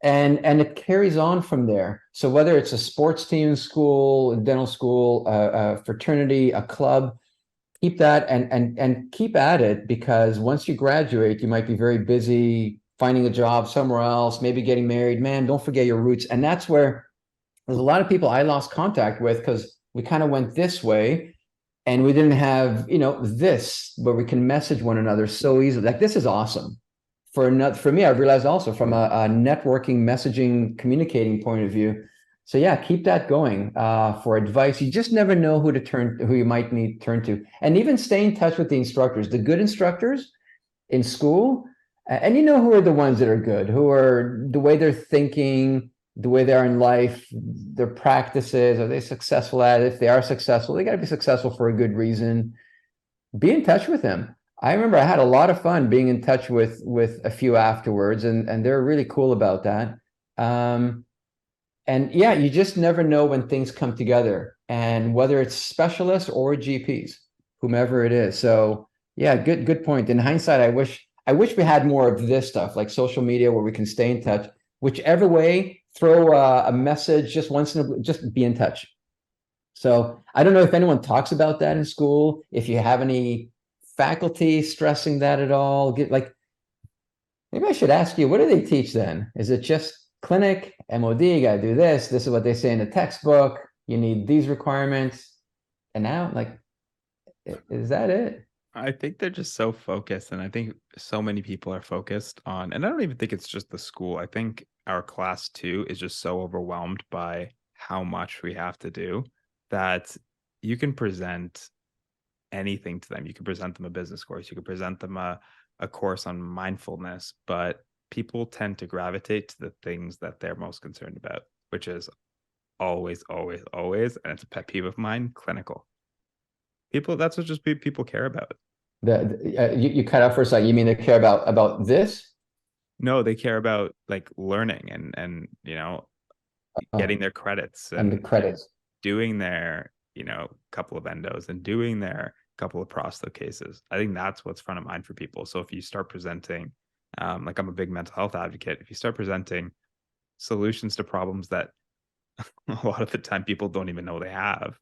And it carries on from there. So whether it's a sports team in school, dental school, a fraternity, a club, keep that and keep at it, because once you graduate, you might be very busy finding a job somewhere else, maybe getting married. Man, don't forget your roots. And that's where there's a lot of people I lost contact with because we kind of went this way and we didn't have, this where we can message one another so easily. Like, this is awesome. For me, I've realized also from a networking, messaging, communicating point of view. So yeah, keep that going for advice. You just never know who you might need to turn to. And even stay in touch with the instructors, the good instructors in school. And who are the ones that are good, who are the way they're thinking, the way they are in life, their practices, are they successful at it? If they are successful, they got to be successful for a good reason. Be in touch with them. I remember I had a lot of fun being in touch with a few afterwards, and they're really cool about that. And yeah, you just never know when things come together, and whether it's specialists or GPs, whomever it is. So yeah, good point. In hindsight, I wish we had more of this stuff, like social media, where we can stay in touch. Whichever way, throw a message just once just be in touch. So I don't know if anyone talks about that in school. If you have any faculty stressing that at all, maybe I should ask you, what do they teach then? Is it just clinic, MOD, you got to do this. This is what they say in the textbook. You need these requirements. And now, is that it? I think they're just so focused. And I think so many people are focused on, and I don't even think it's just the school. I think our class too is just so overwhelmed by how much we have to do that you can present anything to them. You can present them a business course. You can present them a course on mindfulness, but people tend to gravitate to the things that they're most concerned about, which is always, always, always, and it's a pet peeve of mine, clinical. That's what just people care about. You cut out for a second. You mean they care about this? No, they care about like learning and getting their credits and the credits, doing their couple of endos and doing their couple of prosto cases. I think that's what's front of mind for people. So if you start presenting, like I'm a big mental health advocate, if you start presenting solutions to problems that a lot of the time people don't even know they have,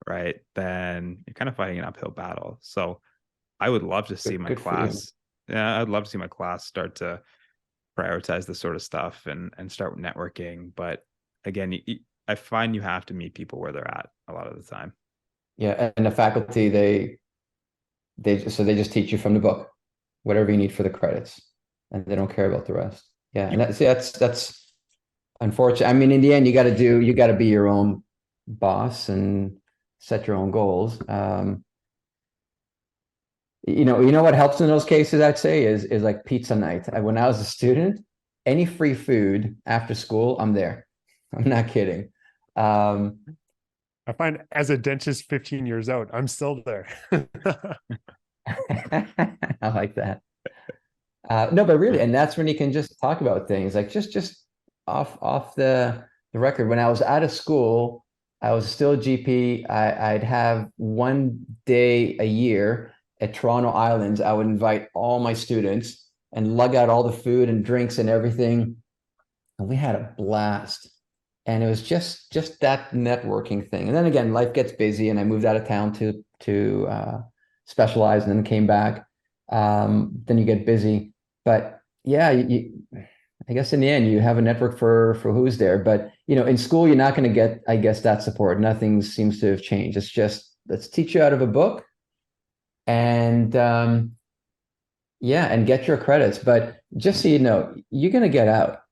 right, then you're kind of fighting an uphill battle. So I would love to see my class. Yeah, I'd love to see my class start to prioritize this sort of stuff and start networking. But again, I find you have to meet people where they're at a lot of the time. Yeah, and the faculty, they just teach you from the book, whatever you need for the credits, and they don't care about the rest. Yeah, and that's unfortunate. I mean, in the end, you got to be your own boss and set your own goals. You know what helps in those cases, I'd say, is like pizza night. When I was a student, any free food after school, I'm there. I'm not kidding. I find as a dentist 15 years out, I'm still there. I like that. No, but really, and that's when you can just talk about things like just off the record. When I was out of school, I was still a GP. I'd have one day a year at Toronto Islands. I would invite all my students and lug out all the food and drinks and everything. And we had a blast. And it was just that networking thing. And then again, life gets busy, and I moved out of town to specialize, and then came back. Then you get busy, but yeah, I guess in the end, you have a network for who's there. But in school, you're not going to get, I guess, that support. Nothing seems to have changed. It's just, let's teach you out of a book, and yeah, and get your credits. But just so you know, you're going to get out.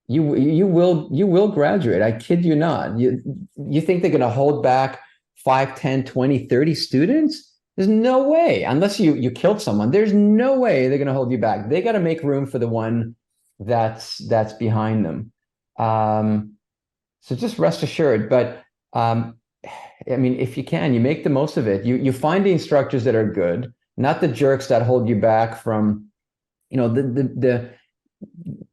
You will graduate. I kid you not. You think they're going to hold back 5, 10, 20, 30 students? There's no way, unless you killed someone. There's no way they're going to hold you back. They got to make room for the one that's behind them. So just rest assured. But I mean, if you can, you make the most of it. You find the instructors that are good, not the jerks that hold you back from,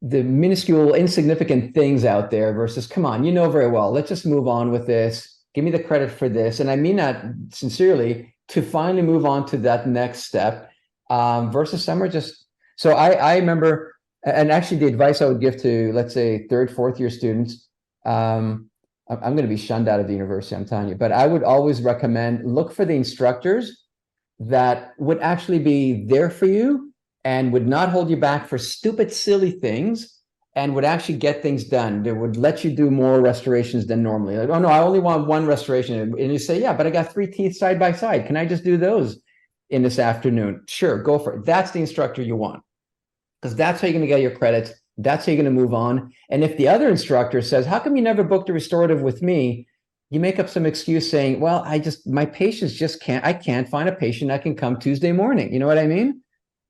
the minuscule, insignificant things out there versus, come on, very well, let's just move on with this. Give me the credit for this. And I mean that sincerely, to finally move on to that next step, versus some are just, so I remember, and actually the advice I would give to, let's say, 3rd, 4th year students, I'm going to be shunned out of the university, I'm telling you, but I would always recommend, look for the instructors that would actually be there for you and would not hold you back for stupid, silly things, and would actually get things done. They would let you do more restorations than normally. Like, oh no, I only want 1 restoration. And you say, yeah, but I got 3 teeth side by side. Can I just do those in this afternoon? Sure, go for it. That's the instructor you want, because that's how you're going to get your credits. That's how you're going to move on. And if the other instructor says, how come you never booked a restorative with me? You make up some excuse saying, well, my patients just I can't find a patient that can come Tuesday morning. You know what I mean?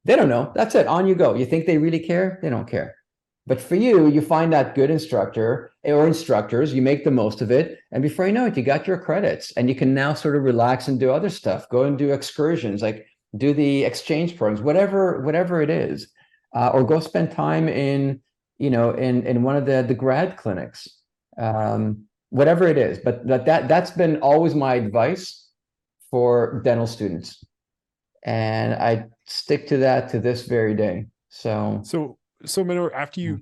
They don't know. That's it. On you go. You think they really care? They don't care. But for you find that good instructor or instructors, you make the most of it. And before you know it, you got your credits, and you can now sort of relax and do other stuff. Go and do excursions, like do the exchange programs, whatever it is, or go spend time in one of the grad clinics, whatever it is. But that's been always my advice for dental students. And I stick to that to this very day. So Manor, after you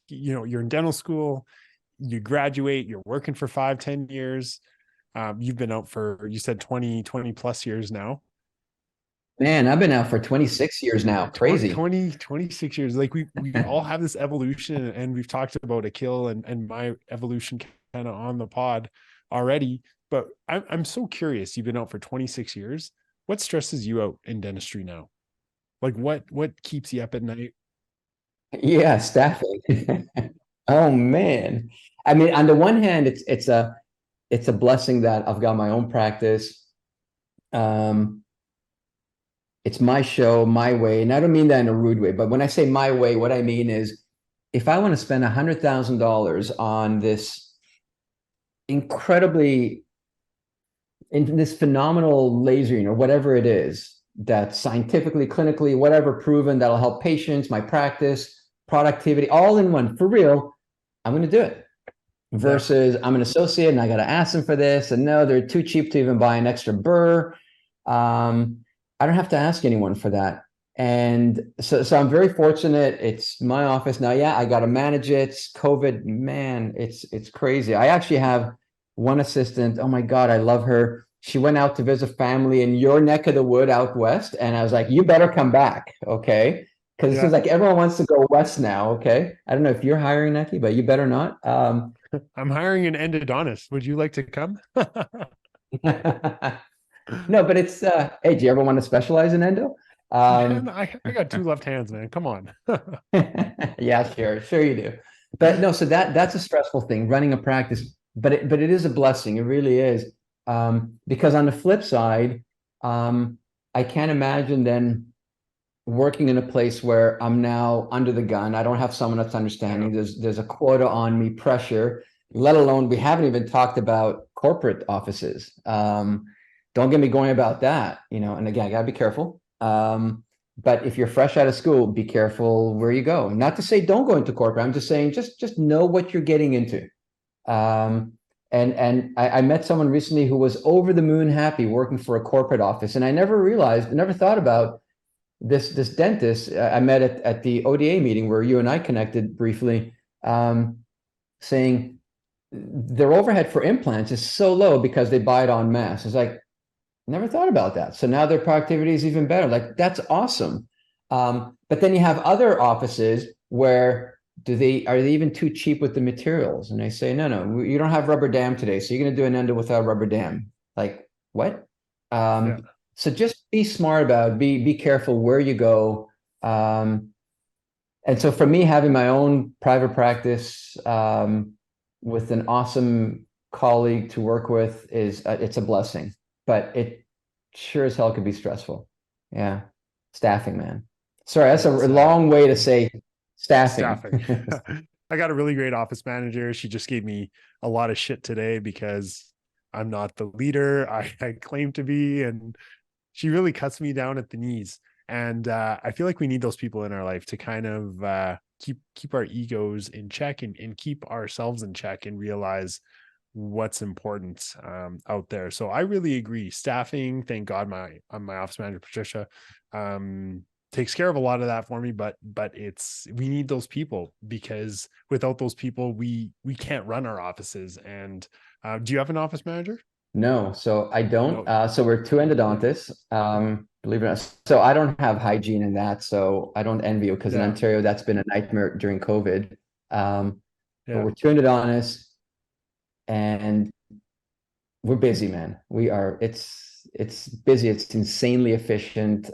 you're in dental school, you graduate, you're working for 5, 10 years. You've been out for, you said 20 plus years now. Man, I've been out for 26 years now. Crazy. 26 years. Like we all have this evolution, and we've talked about Akil and my evolution kind of on the pod already. But I'm so curious. You've been out for 26 years. What stresses you out in dentistry now? Like what keeps you up at night? Yeah, staffing. Oh man. I mean, on the one hand, it's a blessing that I've got my own practice. It's my show, my way. And I don't mean that in a rude way, but when I say my way, what I mean is, if I want to spend $100,000 on this phenomenal laser, whatever it is, that's scientifically, clinically, whatever proven, that'll help patients, my practice, productivity, all in one, for real, I'm going to do it. Versus I'm an associate and I got to ask them for this. And no, they're too cheap to even buy an extra burr. I don't have to ask anyone for that. And so I'm very fortunate. It's my office now. Yeah, I got to manage it. It's COVID, man, it's crazy. I actually have one assistant. Oh my God, I love her. She went out to visit family in your neck of the wood out west. And I was like, you better come back. Okay. Because it seems like everyone wants to go west now. Okay. I don't know if you're hiring, Neki, but you better not. I'm hiring an endodontist. Would you like to come? No, but it's, hey, do you ever want to specialize in endo? Man, I got 2 left hands, man. Come on. Yeah, sure you do. But no, so that's a stressful thing, running a practice, but it is a blessing. It really is. Because on the flip side, I can't imagine then working in a place where I'm now under the gun. I don't have someone that's understanding. There's a quota on me, pressure, let alone, we haven't even talked about corporate offices. Don't get me going about that, and again, I gotta be careful. But if you're fresh out of school, be careful where you go. Not to say don't go into corporate. I'm just saying just know what you're getting into. And I met someone recently who was over the moon happy working for a corporate office, and I never thought about this dentist I met at the ODA meeting where you and I connected briefly, saying their overhead for implants is so low because they buy it en masse. It's like, never thought about that. So now their productivity is even better. Like, that's awesome. But then you have other offices where are they even too cheap with the materials? And they say, no, you don't have rubber dam today, so you're going to do an endo without rubber dam. Like, what? So just be smart about, be careful where you go. And so for me, having my own private practice with an awesome colleague to work with it's a blessing, but it sure as hell could be stressful. Yeah. Staffing, man. Sorry, that's a long way to say staffing. I got a really great office manager. She just gave me a lot of shit today because I'm not the leader I claim to be. And she really cuts me down at the knees. And I feel like we need those people in our life to kind of keep our egos in check and keep ourselves in check and realize what's important out there. So I really agree. Staffing, thank God my office manager, Patricia, takes care of a lot of that for me, but we need those people, because without those people, we can't run our offices. And do you have an office manager? No, so I don't. So we're two endodontists, believe it or not. So I don't have hygiene in that. So I don't envy you, because in Ontario, that's been a nightmare during COVID. But we're two endodontists and we're busy, man. It's busy. It's insanely efficient.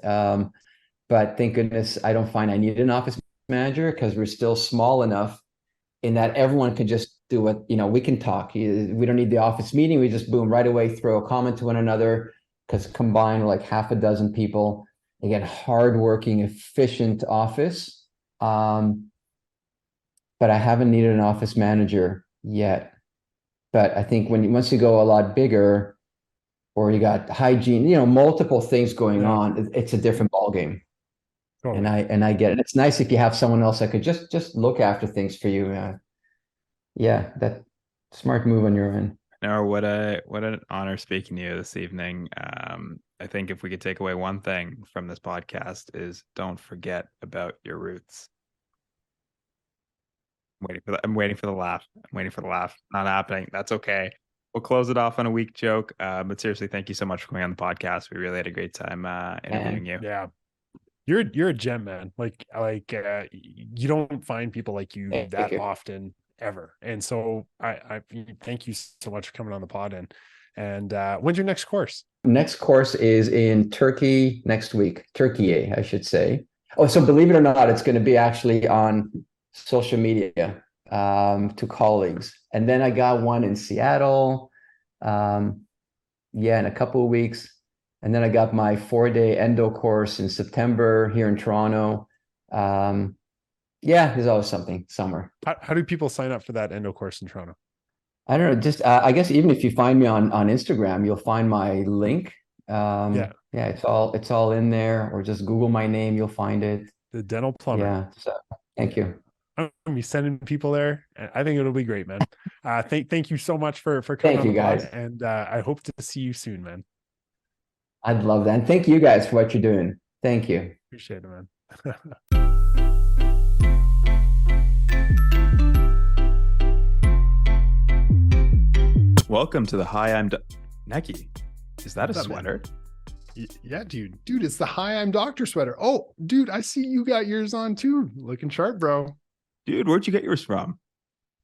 But thank goodness I don't find I need an office manager, because we're still small enough in that everyone can just do what, we can talk. We don't need the office meeting. We just boom, right away, throw a comment to one another, because combined like half a dozen people, again, hardworking, efficient office. But I haven't needed an office manager yet. But I think once you go a lot bigger, or you got hygiene, multiple things going on, it's a different ballgame. Totally. And I get it. It's nice if you have someone else that could just look after things for you. Yeah, that smart move on your end. No, what an honor speaking to you this evening. I think if we could take away one thing from this podcast, is don't forget about your roots. I'm waiting for the laugh. Not happening. That's okay. We'll close it off on a weak joke. But seriously, thank you so much for coming on the podcast. We really had a great time interviewing you. Yeah. You're a gem, man. Like you don't find people like you that often ever. And so I thank you so much for coming on the pod. And when's your next course? Next course is in Turkey next week. Turkey, I should say. Oh, so believe it or not, it's going to be actually on social media to colleagues. And then I got one in Seattle, in a couple of weeks. And then I got my 4-day endo course in September here in Toronto. There's always something somewhere. How do people sign up for that endo course in Toronto? I don't know. Just I guess even if you find me on Instagram, you'll find my link. It's all in there, or just Google my name, you'll find it. The Dental Plumber. Yeah. So thank you. I'm gonna be sending people there. I think it'll be great, man. Thank you so much for coming on the pod, and I hope to see you soon, man. I'd love that. And thank you guys for what you're doing. Thank you. Appreciate it, man. Welcome to the Hi, I'm Neki. Is that a sweater? Yeah, dude. Dude, it's the Hi, I'm Doctor sweater. Oh, dude, I see you got yours on too. Looking sharp, bro. Dude, where'd you get yours from?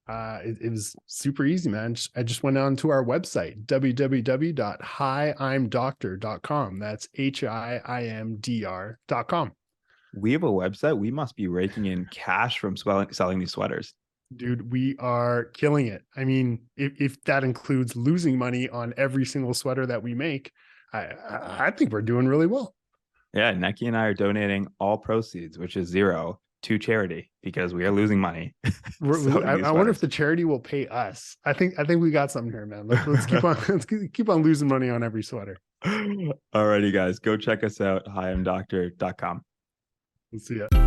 It was super easy, man. I just went on to our website, www.hiimdoctor.com. That's HIIMDR.com. We have a website. We must be raking in cash from selling these sweaters. Dude, we are killing it. I mean, if that includes losing money on every single sweater that we make, I think we're doing really well. Yeah, Neki and I are donating all proceeds, which is zero, to charity, because we are losing money. I wonder if the charity will pay us. I think we got something here, man. Let's keep on losing money on every sweater. Alrighty, guys, go check us out. hiimdoctor.com. We'll see ya.